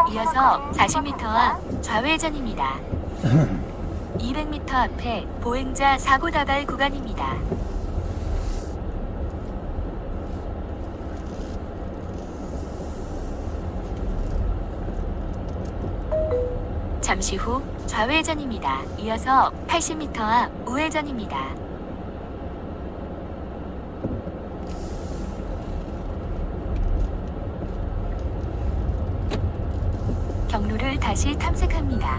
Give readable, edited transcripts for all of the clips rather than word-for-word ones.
이어서 40m 앞 좌회전입니다. 200m 앞에 보행자 사고 다발 구간입니다. 잠시 후 좌회전입니다. 이어서 80m 앞 우회전입니다. 경로를 다시 탐색합니다.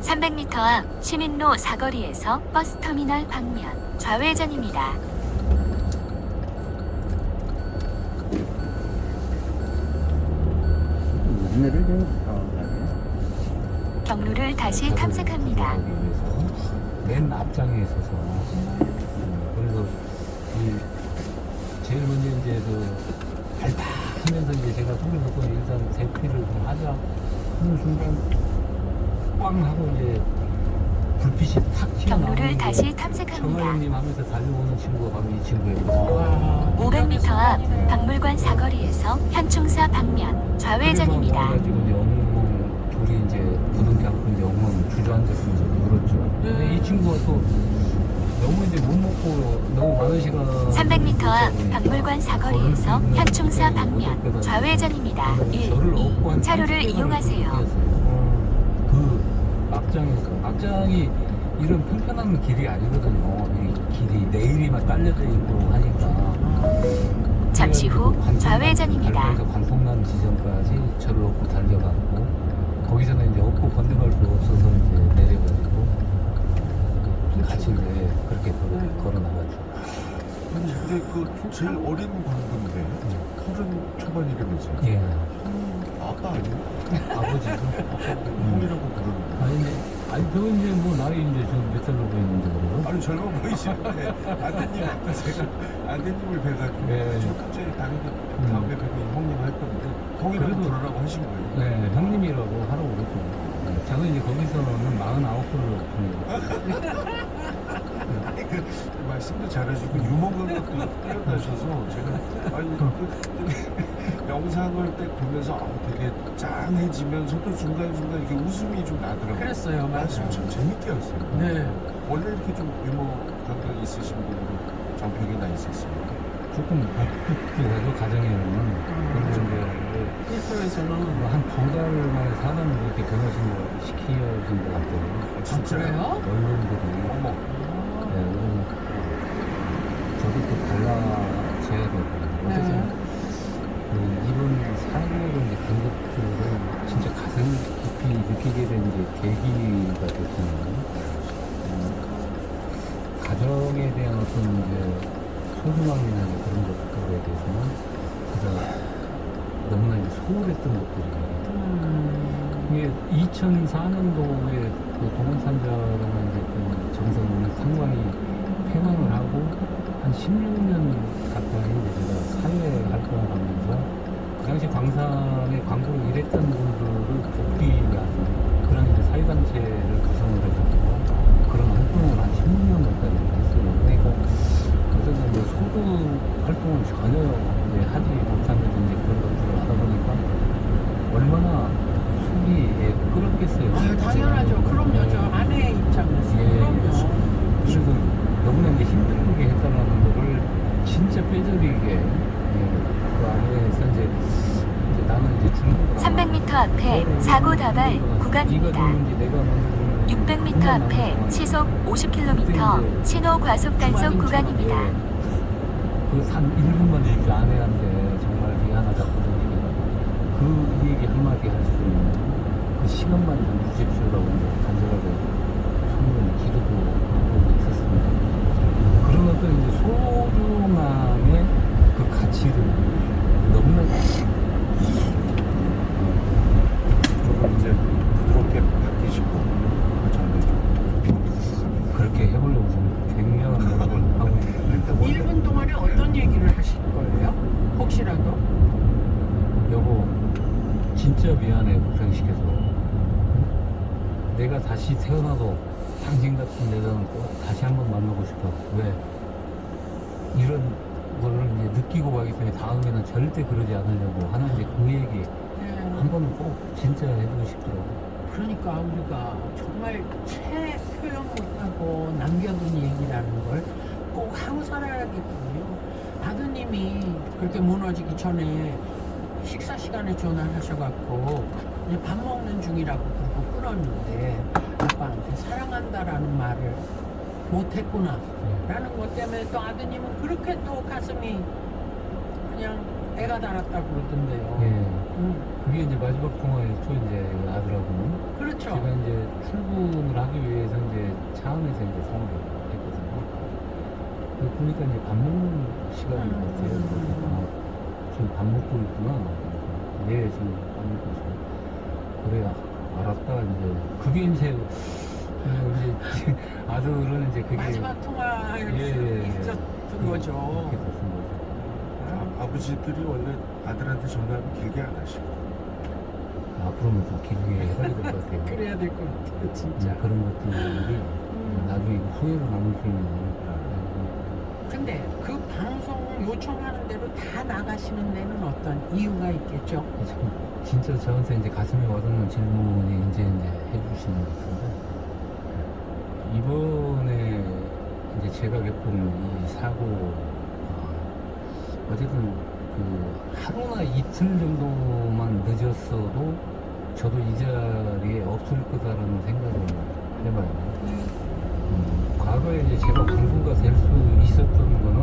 300m 앞 시민로 사거리에서 버스터미널 방면 좌회전입니다. 안내를 좀 경로를 다시 탐색합니다. 맨 앞장에 있어서 그래서 이 제일 먼저 이제 그 발탁하면서 이제 제가 소리 듣고 일단 대피를 좀 하자 하는 순간 꽝 하고 이제 불빛이 탁 튀어나오는 경로를 다시 탐색합니다. 청아형님 하면서 달려오는 친구가 바로 이 친구예요. 500m 앞 박물관 사거리에서 현충사 방면 좌회전입니다. 그래가지고 이제 엉엉 둘이 이제 부둥켜 안고 이제 엉엉 주저앉아서 이제 울었죠. 근데 이 친구가 또 너무 이제 못 먹고 너무 많은 시간 300m 앞 박물관 사거리에서 현충사 방면 좌회전입니다. 1, 2 차로를 이용하세요. 그 막장이 이런 평평한 길이 아니거든요. 이 길이 내일이만 딸려져 있고 하니까 잠시 후 좌회전입니다. 그래서 관통난 지점까지 저를 업고 달려갔고 거기서는 이제 업고 건너갈 수 없어서 이제 내려가지고 같이 이제 그렇게 걸어 나가죠. 아니 근데 그 제일 어린 분인데 30 초반이라면서요? 예. 아빠 아니에요? 아버지죠. 형이라고 부르는 아니 저 이제 뭐 나이 이제 저몇 살로 보이는데 그래요? 아니 젊어 보이시는데 아드님 아까 제가 아드님을 뵈가지고 네. 저 갑자기 다음에 뵈면 형님 할 건데 형이라고 그래도- 부르라고 하신 거예요? 네, 형님이라고 하라고 그랬죠. 네, 저는 이제 거기서는 49살로 봅니다. 그 말씀도 잘하시고 유머감각도 뛰어나셔서 제가 아니 영상을 딱 보면서 되게 짠해지면서도 순간순간 이렇게 웃음이 좀 나더라고요. 그랬어요. 말씀 맞아요. 참 재밌게 하세요. 네. 원래 이렇게 좀 유머 감각 있으신 분으로 정평이나 있었어요. 조금 바쁘더라도 가정에는 그런데 일터에서는 뭐한2 달을 만에 사람을 이렇게 변호신을 시켜준 것 같아요. 진짜요? 그래요? 언론들이 어머. 네, 그러면 저도 또 달라져야 되고 어쨌든 이번 사고를 이제 본 것들을 진짜 가슴 깊이 느끼게 된 이제 계기가 됐거든요. 가정에 대한 어떤 이제 소중함이나 이제 그런 것들에 대해서는 진짜 너무나 이제 소홀했던 것들이에요. 이게 2004년도에 그 동원산자라는 이제 그 정선을 상당히 팽창을 하고 한 16년 가까이 이제 제가 사회 활동을 하면서 그 당시 광산에 광고를 일했던 분들을 복귀하는 그런 이제 사회단체를 구성을 해가지고 그런 활동을 한 16년 가까이 했어요. 그러니까 어떤 이제 소득 활동을 전혀 이제 하지 못하면서 이제 그런 것들을 하다 보니까 얼마나 속이 끓었겠어요. 아, 당연하죠. 그럼요. 저 아내의 입장에서. 예, 그럼요. 그래서 너무나 이제 힘들게 했다라는 거를 진짜 뼈저리게 그 안에서 이제 나는 이제 중국 300m 앞에 사고 다발 구간입니다. 600m 앞에 시속 50km 신호 과속 단속 구간입니다. 그산 1분만 주지 아내한테 정말 미안하다고 그 얘기 한마디 할 수 있는 그 시간만 좀 주십시오라고 이제 간절하게 손을 기도도 하고 있었습니다. 그런 어떤 이제 소중함의 그 가치를 너무나 조금 이제 부드럽게 바뀌시고 그렇게 해보려고 좀 굉장한 노력을 하고 있습니다. 1분 동안에 어떤 얘기를 하실 거예요? 혹시라도? 여보 진짜 미안해 고생시켜서 내가 다시 태어나도 당신 같은 여자는 꼭 다시 한번 만나고 싶어. 왜? 이런 거를 이제 느끼고 가기 때문에 다음에는 절대 그러지 않으려고 하는 이제 그 얘기 거는 꼭 진짜 해주고 싶더라고요. 그러니까 우리가 정말 채 표현 못하고 남겨둔 얘기라는 걸 꼭 하고 살아야겠군요. 아드님이 그렇게 무너지기 전에 식사 시간에 전화를 하셔갖고 이제 밥 먹는 중이라고 그러고 끊었는데 아빠한테 사랑한다라는 말을 못했구나 라는 것 때문에 또 아드님은 그렇게 또 가슴이 그냥 애가 달았다고 그러던데요. 예. 그게 이제 마지막 통화였죠, 이제 아들하고는. 그렇죠. 제가 이제 출근을 하기 위해서 이제 차 안에서 이제 통화를 했거든요. 보니까 이제 밥 먹는 시간인 것 같아요. 그래서 지금 밥 먹고 있구나. 예, 지금 밥 먹고 있어. 그래, 알았다. 이제 그게 이제 아들은 이제 그게 마지막 통화할 예, 수 예. 있었던 거죠. 그렇게 됐던 거죠. 아버지들이 원래 아들한테 전화하면 길게 안 하시고 앞으로는 좀 길게 해야 될 것 같아요. 그래야 될 것 같아요, 진짜. 그런 것들이 나중에 후회로 남을 수 있는. 근데 그 방송 요청하는 대로 다 나가시는 데는 어떤 이유가 있겠죠? 참, 진짜 저한테 이제 가슴에 와닿는 질문이 이제 해주시는 것 같은데, 이번에 이제 제가 겪은 이 사고, 어쨌든 그 하루나 이틀 정도만 늦었어도 저도 이 자리에 없을 거다라는 생각을 해봐요. 과거에 이제 제가 광부가 될 수 있었던 거는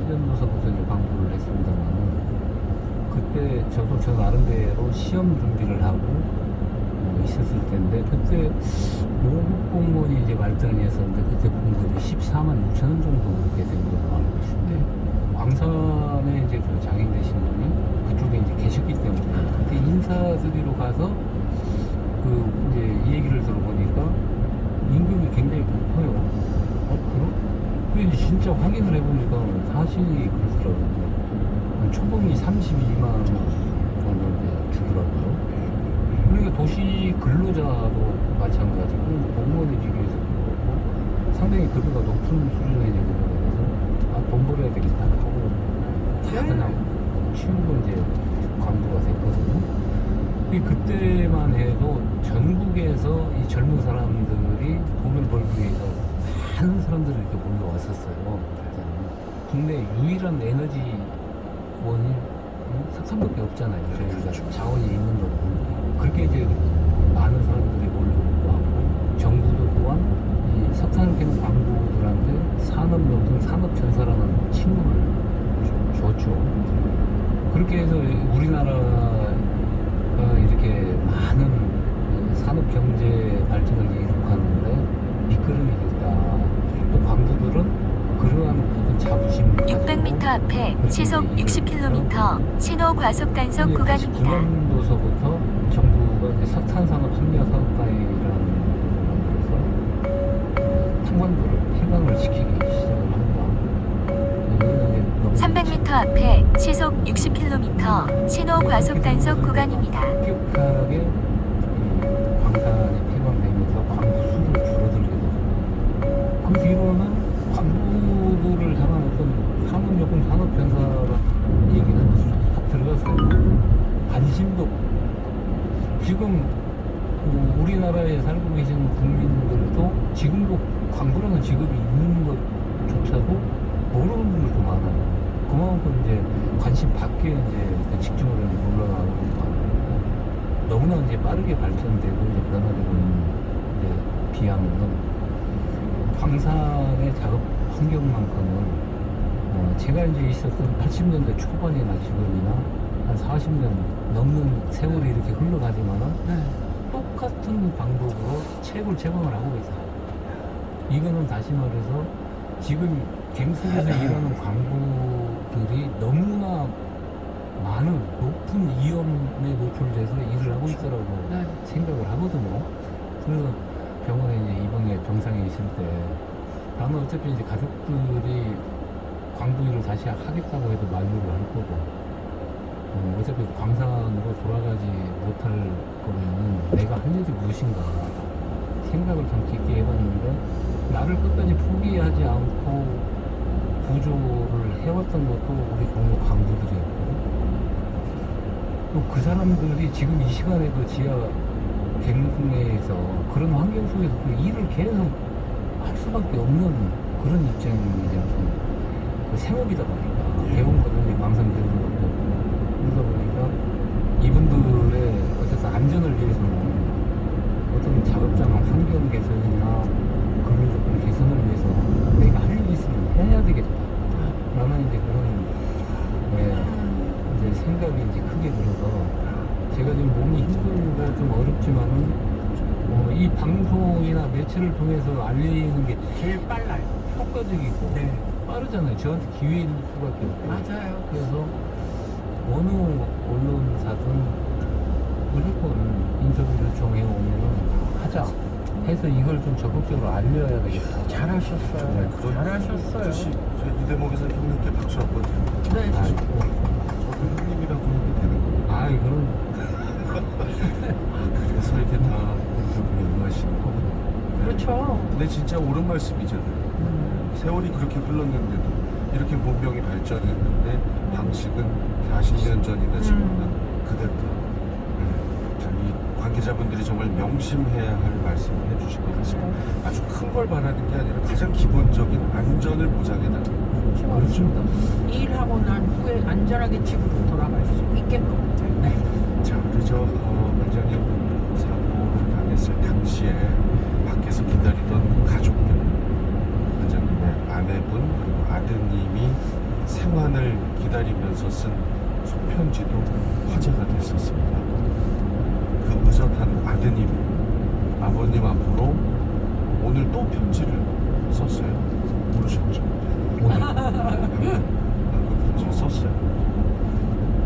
1년도서부터 이제 광부를 했습니다만, 그때 저도 저 나름대로 시험 준비를 하고 있었을 텐데, 그때 5급 공무원이 이제 말단이 었었는데 그때 봉급이 14만 6천 원 정도 이렇게 된 걸로 알고 있습니다. 광산에 이제 그 장인 되신 분이 그쪽에 이제 계셨기 때문에 그때 인사드리러 가서 그 이제 이 얘기를 들어보니까 임금이 굉장히 높아요. 그래? 진짜 확인을 해보니까 사실이 그렇더라고요. 초봉이 32만 원 정도 이제 주더라고요. 그러니까 도시 근로자도 마찬가지고 공무원에 비교해서 그렇고 상당히 급여가 높은 수준의 이제 급여가 돼서 돈 벌어야 되겠다 하고 다 그냥 치우고 이제 광부가 됐거든요. 그때만 해도 전국에서 이 젊은 사람들이 돈을 벌기 위해서 많은 사람들이 이렇게 몰려왔었어요. 국내 유일한 에너지원이 석탄밖에 없잖아요. 저희가 자원이 있는 거고. 그렇게 이제 많은 사람들이 몰려왔고, 정부도 또한 이 석탄을 캐는 광부들한테 산업용품, 산업전사라는 칭호를 줬죠. 그렇게 해서 우리나라가 이렇게 많은 그 산업 경제 발전을 이룩하는데 미끄럼이 됐다. 또 광부들은 그러한 그 자부심을 600m 앞에 시속 60km 신호 과속 단속 구간입니다. 9년도서부터 정부가 이제 석탄산업 합리화사업단이라는 걸 만들어서 탄광도를 폐광을 시키기 시작을 합니다. 300m 앞에 시속 60km 신호 과속 단속 구간입니다. 급격하게 광산이 폐광되면서 광부 수도 줄어들게 되죠. 그 뒤로는 광부들을 향한 어떤 산업용품 산업전사라는 얘기는 쏙 들어갔어요. 관심도 지금 우리나라에 살고 계시는 국민들도 지금도 광부라는 직업이 있는 것조차도 모르는 분들도 많아요. 그만큼 이제 관심 밖에 이제 직종으로 올라가고 있는 너무나 이제 빠르게 발전되고 이제 변화되고 있는 이제 비하면은 광산의 작업 환경만큼은 제가 이제 있었던 80년대 초반이나 지금이나 한 40년 넘는 세월이 이렇게 흘러가지만은 똑같은 방법으로 채굴 채광을 하고 있어요. 이거는 다시 말해서 지금 갱숙에서 일하는 광부들이 너무나 많은 높은 위험에 노출돼서 일을 하고 있다라고 생각을 하거든요. 그래서 병원에 이제 입원해 병상에 있을 때 나는 어차피 이제 가족들이 광부 일을 다시 하겠다고 해도 만류를 할 거고 어차피 광산으로 돌아가지 못할 거면은 내가 한 일이 무엇인가 생각을 좀 깊게 해봤는데 나를 끝까지 포기하지 않고 구조를 해왔던 것도 우리 동료 광부들이었고 또 그 사람들이 지금 이 시간에도 지하 갱내에서 그런 환경 속에서 그 일을 계속 할 수밖에 없는 그런 입장이지 않습니까? 그 생업이다 보니까 대원거든요. 망상되는 것도 그러다 보니까 이분들의 어쨌든 안전을 위해서는 어떤 작업장 환경 개선이나 근로 조건 개선을 위해서 내가 할 일이 있으면 해야 되겠다 라는 이제 그런 이제 생각이 이제 크게 들어서 제가 지금 몸이 힘들고 좀 어렵지만은 이 방송이나 매체를 통해서 알리는 게 제일 빨라요. 효과적이고 네. 빠르잖아요. 저한테 기회일 수밖에 없고. 맞아요. 그래서 어느 언론사든 무조건 인터뷰 요청해 오면 하자 해서 이걸 좀 적극적으로 알려야 되겠다. 잘하셨어요. 네, 잘하셨어요. 뜻이 이 대목에서 형님께 박수 한번 드립니다. 네. 저도 형님이라고 부르면 되는 거예요. 아, 이거는 그래서 이렇게 다 인터뷰에 응하시는 거군요. 네. 그렇죠. 근데 진짜 옳은 말씀이잖아요. 세월이 그렇게 흘렀는데도 이렇게 문명이 발전했는데 방식은 40년 전이나 지금이나 그대로다. 네. 참 이 관계자분들이 정말 명심해야 할 말씀을 해주실 것 같습니다. 아주 큰 걸 바라는 게 아니라 가장 기본적인 안전을 보장해달라는 거죠. 그렇습니다. 일하고 난 후에 안전하게 집으로 돌아갈 수 있게끔. 네. 자, 우리 원장님 사고를 당했을 당시에 밖에서 기다리던 가족들, 원장님의 아내분 그리고 아드님이 생환을 기다리면서 쓴 손편지도 화제가 됐었습니다. 그 의젓한 아드님이 아버님 앞으로 오늘 또 편지를 썼어요. 모르셨죠? 방금 편지를 썼어요.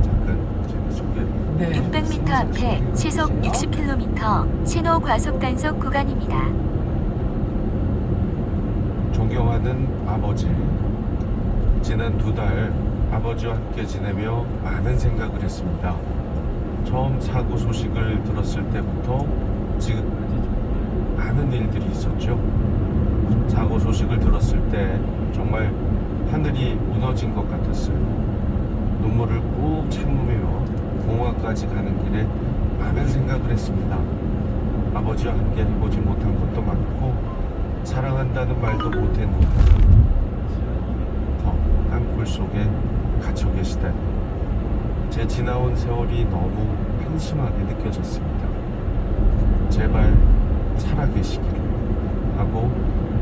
잠깐 제가 소개. 네. 600m 앞에 시속 60km 신호 과속 단속 구간입니다. 존경하는 아버지, 지난 2달 아버지와 함께 지내며 많은 생각을 했습니다. 처음 사고 소식을 들었을 때부터 지금까지 많은 일들이 있었죠. 사고 소식을 들었을 때 정말 하늘이 무너진 것 같았어요. 눈물을 꾹 참으며 공항까지 가는 길에 많은 생각을 했습니다. 아버지와 함께 해보지 못한 것도 많고 사랑한다는 말도 못했는데 더 땅굴 속에 갇혀 계시다니 제 지나온 세월이 너무 한심하게 느껴졌습니다. 제발 살아계시기를 하고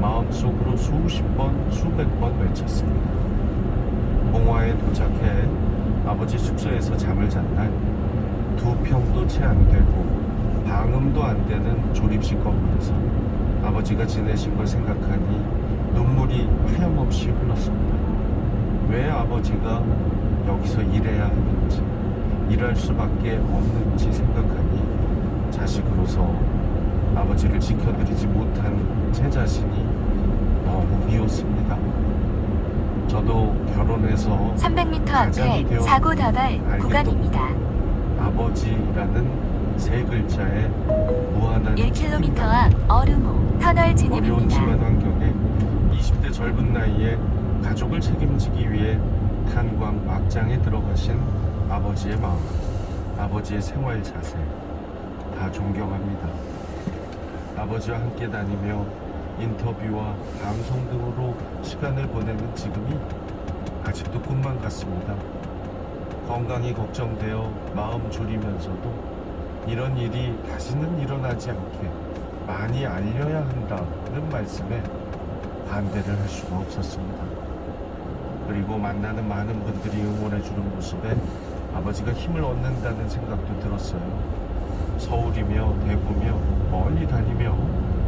마음속으로 수십 번, 수백 번 외쳤습니다. 봉화에 도착해 아버지 숙소에서 잠을 잔 날 2평도 채 안 되고 방음도 안 되는 조립식 건물에서 아버지가 지내신 걸 생각하니 눈물이 하염없이 흘렀습니다. 왜 아버지가 여기서 일해야 하는지, 일할 수밖에 없는지 생각하니 자식으로서 아버지를 지켜드리지 못한 제 자신이 너무 미웠습니다. 저도 결혼해서 300m 가장이 앞에 되어 사고 다발 알게 구간입니다. 아버지라는 세 글자에 무한한 1km 앞 어루무 터널 어려운 진입입니다. 집안 환경에 20대 젊은 나이에 가족을 책임지기 위해 탄광 막장에 들어가신 아버지의 마음, 아버지의 생활 자세 다 존경합니다. 아버지와 함께 다니며 인터뷰와 방송 등으로 시간을 보내는 지금이 아직도 꿈만 같습니다. 건강이 걱정되어 마음 졸이면서도 이런 일이 다시는 일어나지 않게 많이 알려야 한다는 말씀에 반대를 할 수가 없었습니다. 그리고 만나는 많은 분들이 응원해주는 모습에 아버지가 힘을 얻는다는 생각도 들었어요. 서울이며 대구며 멀리 다니며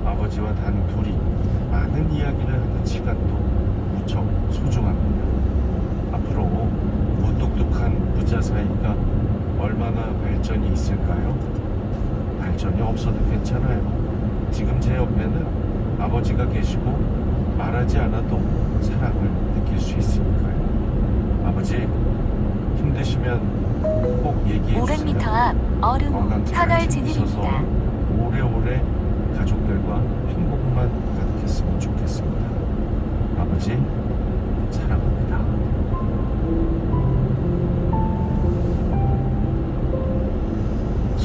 아버지와 단 둘이 많은 이야기를 하는 시간도 무척 소중합니다. 앞으로 무뚝뚝한 부자 사이가 얼마나 발전이 있을까요? 발전이 없어도 괜찮아요. 지금 제 옆에는 아버지가 계시고 말하지 않아도 사랑을 느낄 수 있으니까요. 아버지 힘드시면 꼭 얘기해 500m 주세요. 앞 어루무 건강 잘 터널 챙기셔서 진입입니다. 오래오래 가족들과 행복만 가득했으면 좋겠습니다. 아버지 사랑합니다.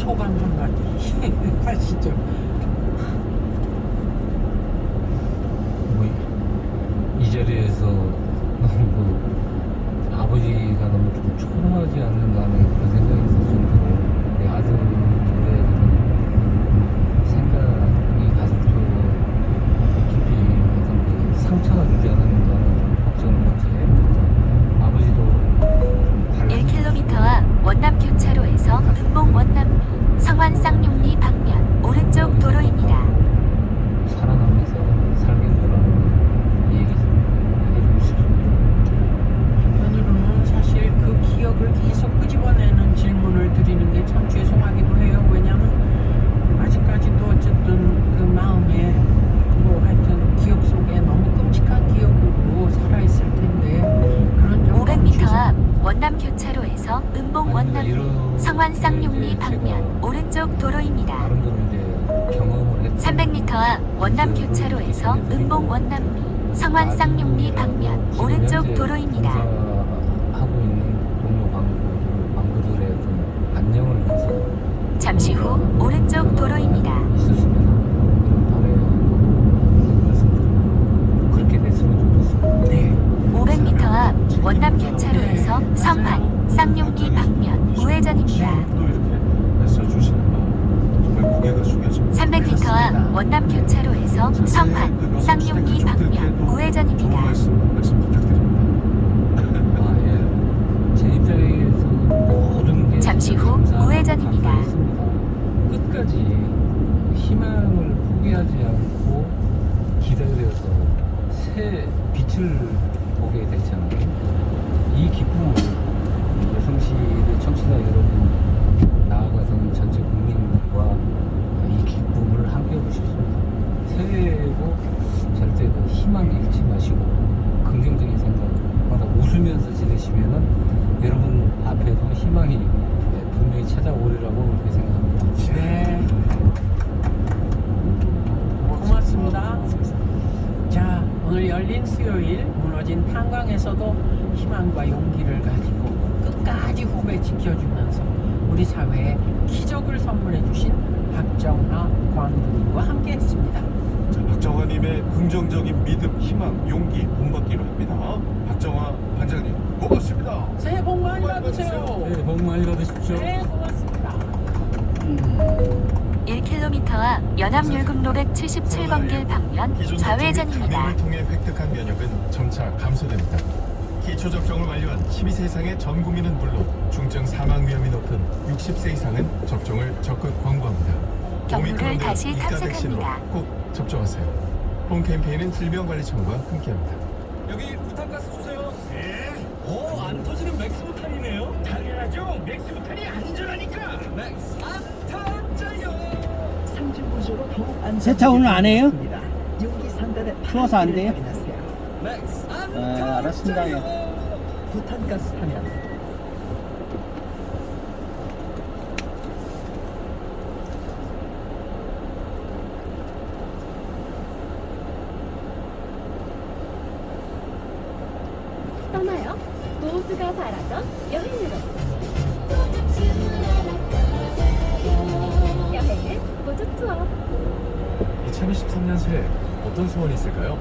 소감 한마디 하시죠. 이 자리에서 너무 그 아버지가 너무 좀 초라하지 않는다는 그런 생각이 있을 정도로 우리 아들의 그런 생각이 가슴 속 깊이 어떤 그 상처가 되지 않았는가 걱정을 못해. 아버지도 좀 달라진 1km 앞 원남 교차로에서 은봉 원남리 성완 쌍용리 방면 오른쪽 도로입니다. 살아나면서 살겠노라는 얘기 해주고 싶습니다. 한편으로는 사실 그 기억을 계속 끄집어내는 질문을 드리는 게 참 죄송하기도 해요. 왜냐하면 아직까지도 어쨌든 그 마음에 뭐 하여튼 기억 속에 너무 끔찍한 기억으로 살아있을 텐데 그런 점 500m 앞 원남 교차로에서 은봉 원남리 이런 성완 쌍용리 이제 방면 제가 오른쪽 도로입니다. 나름대로 이제 경험을 했던 300m 앞 원남 교차로에서 은봉 원남리 성완 쌍용리 방면 오른쪽 도로입니다. 하고 있는 동료 광부들의 좀 안녕을 위해서 잠시 후 오른쪽 도로입니다. 있었으면 그런 바람을 말씀드리고 그렇게 됐으면 좋겠습니다. 네. 500m 앞 원남 교차로에서 성환 쌍용리 방면 우회전입니다. 또 이렇게 애써 주시는 마음 정말 고개가 숙여집니다. 300m 앞 원남 교차로에서 성환 쌍용리 방면 우회전입니다. 말씀 부탁드립니다. 아, 예. 제 입장에서 모든 게 잠시 후 감사하고 우회전입니다. 감사했습니다. 끝까지 희망을 포기하지 않고 기다려서 새 빛을 보게 됐잖아요. 이 기쁨을 여성시대 청취자 여러분 나아가서는 전체 국민과 이 기쁨을 함께 보실 수 있습니다. 새해에도 절대 그 희망 잃지 마시고 긍정적인 생각으로 항상 웃으면서 지내시면은 여러분 앞에도 희망이 분명히 찾아오리라고 그렇게 생각합니다. 네. 고맙습니다. 자, 오늘 열린 수요일 무너진 탄광에서도 희망과 용기를 가지고 끝까지 후배 지켜주면서 우리 사회에 기적을 선물해 주신 박정하 광부님과 함께 했습니다. 자, 박정화님의 긍정적인 믿음, 희망, 용기 본받기로 합니다. 박정화 반장님 고맙습니다. 새해 복 많이 받으세요. 네, 복 많이 받으십시오. 네, 고맙습니다. 1km 앞 연합율금로 177번길 방면 좌회전입니다. 감염을 통해 획득한 면역은 점차 감소됩니다. 기초 접종을 완료한 12세 이상의 전 국민은 물론 중증 사망 위험이 높은 60세 이상은 접종을 적극 권고합니다. 경로를 오미크론 대응 다시 이가 백신으로 탐색합니다. 꼭 접종하세요. 본 캠페인은 질병관리청과 함께합니다. 여기 부탄가스 주세요. 네. 오, 안 터지는 맥스부탄이네요. 당연하죠. 맥스부탄이 안전하니까. 맥스 안타짜요. 세차 오늘 안 해요? 추워서 안 돼요? 맥스 알았습니다. 예. 부탄가스 하면 떠나요. 모두가 바라던 여행으로. 여행은 모두 투어. 2023년 새해 어떤 소원이 있을까요?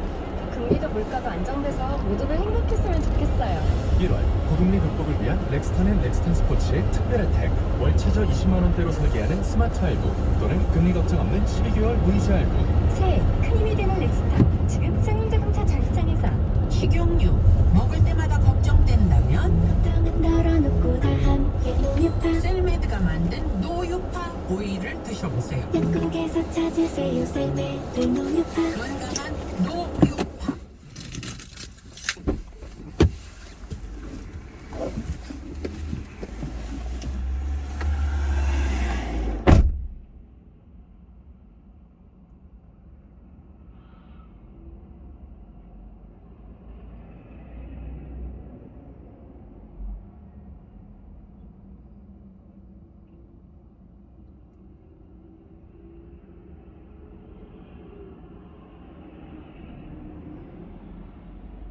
금리도 물가도 안정돼서 모두들 행복했으면 좋겠어요. 1월 고금리 극복을 위한 렉스턴 앤 렉스턴 스포츠의 특별 혜택 월 최저 20만 원대로 설계하는 스마트 할부 또는 금리 걱정 없는 12개월 무이자 할부 새해 큰 힘이 되는 렉스타. 지금 상용자동차 전시장에서. 식용유 먹을 때마다 걱정된다면 땅은 널어놓고 다 함께 노유파. 셀메드가 만든 노유파 오일을 드셔보세요. 약국에서 찾으세요. 셀메드 노유파. 건강한 노유파.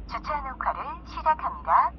주차 녹화를 시작합니다.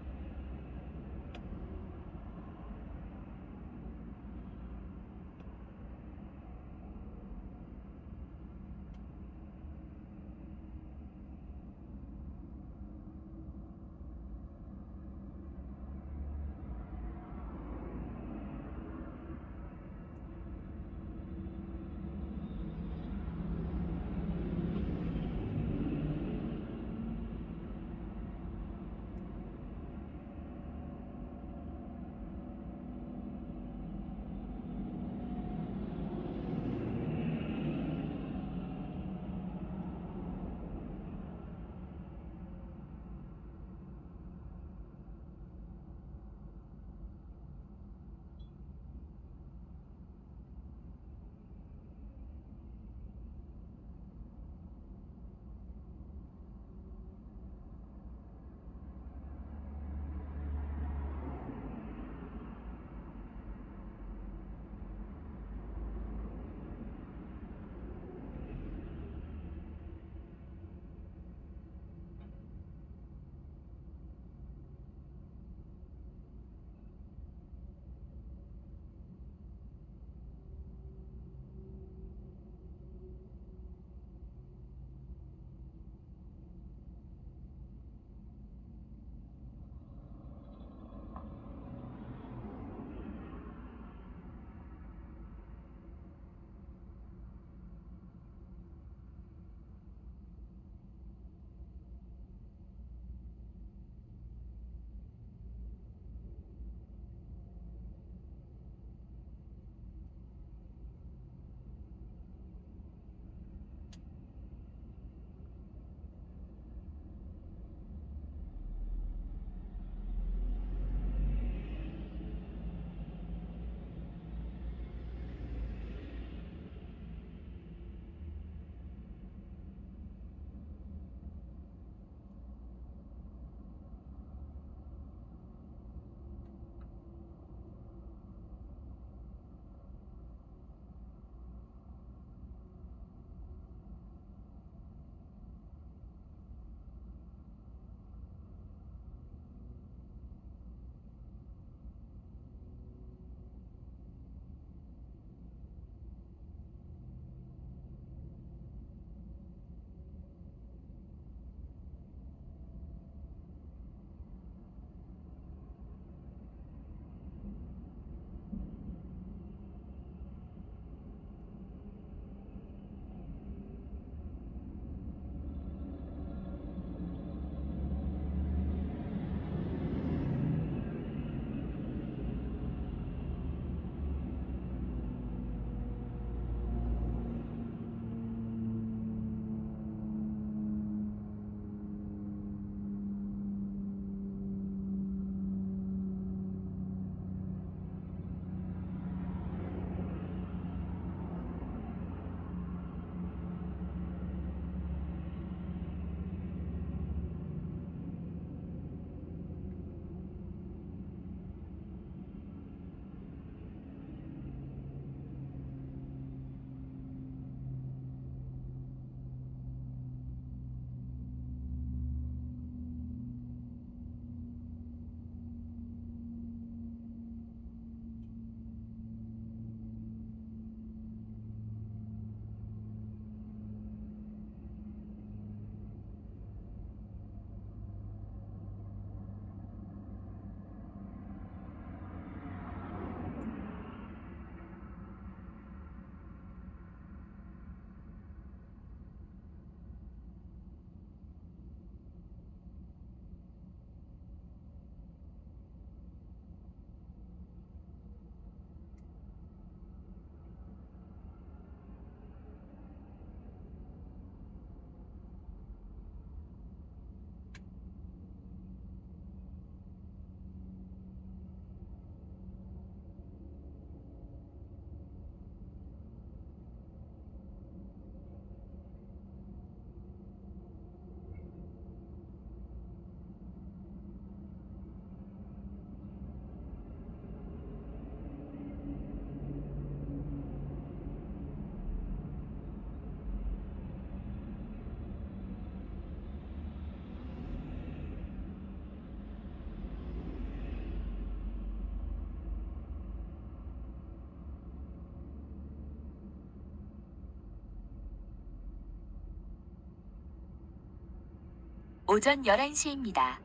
오전 11시입니다.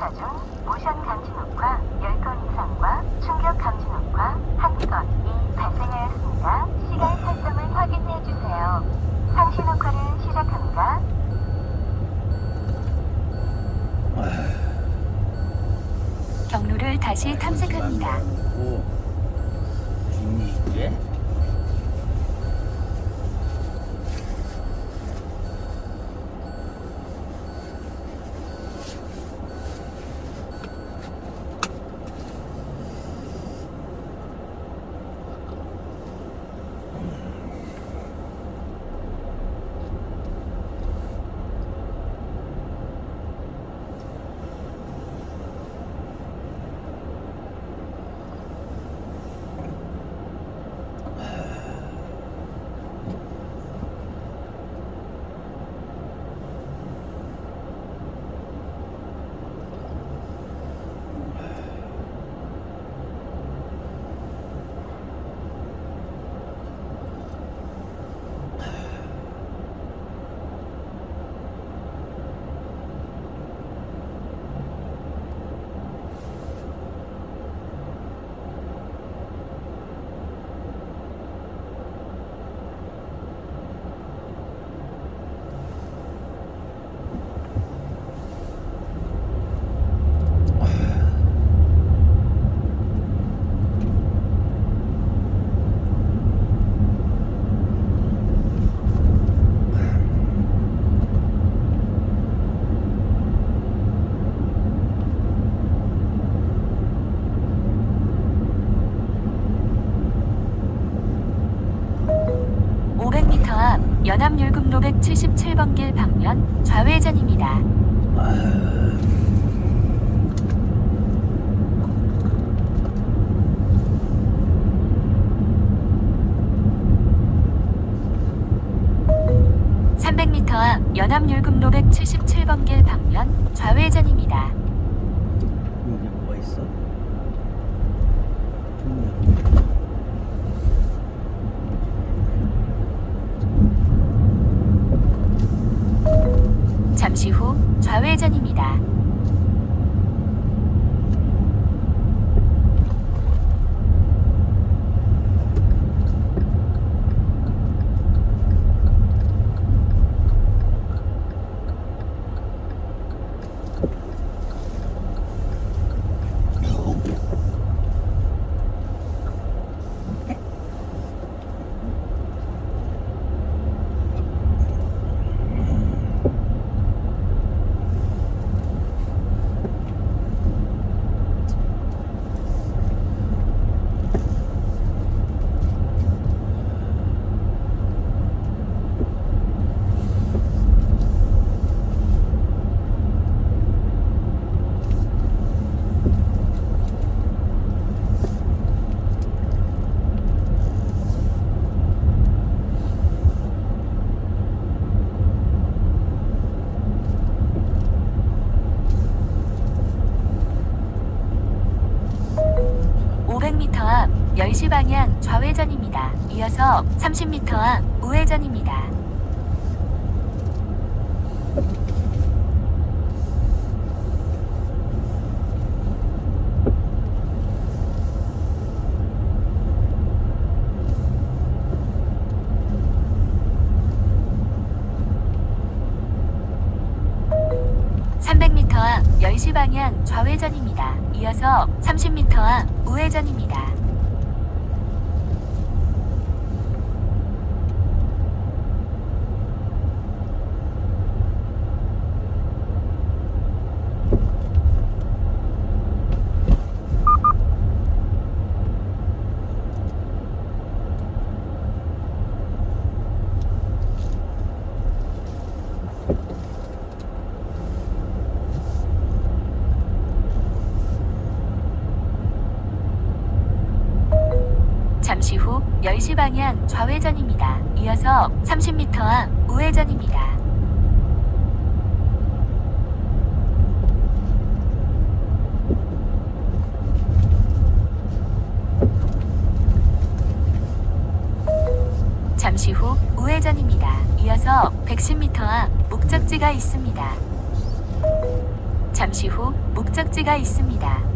주차 중 모션 감지 녹화 10건 이상과 충격 감지 녹화 1건이 발생하였습니다. 시간 설정을 확인해 주세요. 상시 녹화를 시작합니다. 경로를 다시 탐색합니다. 중립제? 연암율금 577번 길 방면 좌회전입니다. (300m) 연암율금 577번 길 방면 좌회전입니다. 여기 뭐가 있어? 잠시 후 좌회전입니다. 10시 방향 좌회전입니다. 이어서 30m 앞 우회전입니다. 앞 10시 방향 좌회전입니다. 이어서 30m 앞 우회전입니다. 잠시 후 10시 방향 좌회전입니다. 이어서 30m 앞 우회전입니다. 잠시 후 우회전입니다. 이어서 110m 앞 목적지가 있습니다. 잠시 후 목적지가 있습니다.